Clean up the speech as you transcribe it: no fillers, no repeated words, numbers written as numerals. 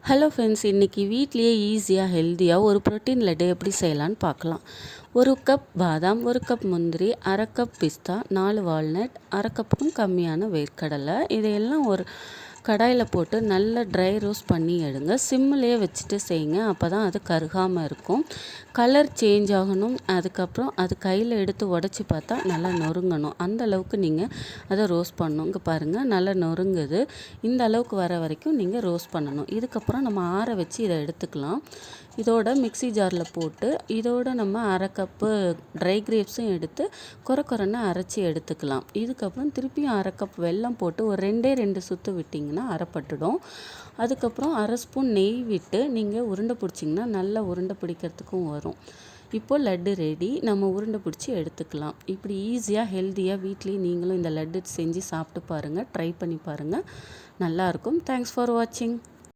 Hello friends, இன்றைக்கி வீட்லேயே ஈஸியாக ஹெல்த்தியாக ஒரு ப்ரோட்டீன் லட்டு எப்படி செய்யலான்னு பார்க்கலாம். 1 கப் பாதாம், 1 கப் முந்திரி, 1/2 கப் பிஸ்தா, 4 வால்நட், 1/2 கப்புக்கும் கம்மியான வேர்க்கடலை, இதையெல்லாம் ஒரு கடாயில் போட்டு நல்லா ட்ரை ரோஸ்ட் பண்ணி எடுங்க. சிம்மிலேயே வச்சுட்டு செய்யுங்க, அப்போ தான் அது கருகாமல் இருக்கும். கலர் சேஞ்ச் ஆகணும். அதுக்கப்புறம் அது கையில் எடுத்து உடச்சி பார்த்தா நல்லா நொறுங்கணும். அந்த அளவுக்கு நீங்கள் அதை ரோஸ்ட் பண்ணணும். இங்கே பாருங்கள், நல்லா நொறுங்குது. இந்த அளவுக்கு வர வரைக்கும் நீங்கள் ரோஸ்ட் பண்ணணும். இதுக்கப்புறம் நம்ம ஆற வச்சு இதை எடுத்துக்கலாம். இதோட மிக்ஸி ஜாரில் போட்டு இதோட நம்ம 1/2 கப்பு ட்ரை கிரேப்ஸும் எடுத்து கொரன்னு அரைச்சி எடுத்துக்கலாம். இதுக்கப்புறம் திருப்பியும் 1/2 கப் வெல்லம் போட்டு ஒரு 2 சுற்று விட்டிங்கன்னா அரைப்பட்டுடும். அதுக்கப்புறம் 1/2 ஸ்பூன் நெய் விட்டு நீங்கள் உருண்டை பிடிச்சிங்கன்னா நல்லா உருண்டை பிடிக்கிறதுக்கும் வரும். இப்போது லட்டு ரெடி. நம்ம உருண்டை பிடிச்சி எடுத்துக்கலாம். இப்படி ஈஸியாக ஹெல்த்தியாக வீட்லேயே நீங்களும் இந்த லட்டு செஞ்சு சாப்பிட்டு பாருங்கள். ட்ரை பண்ணி பாருங்கள், நல்லாயிருக்கும். தேங்க்ஸ் ஃபார் வாட்சிங்.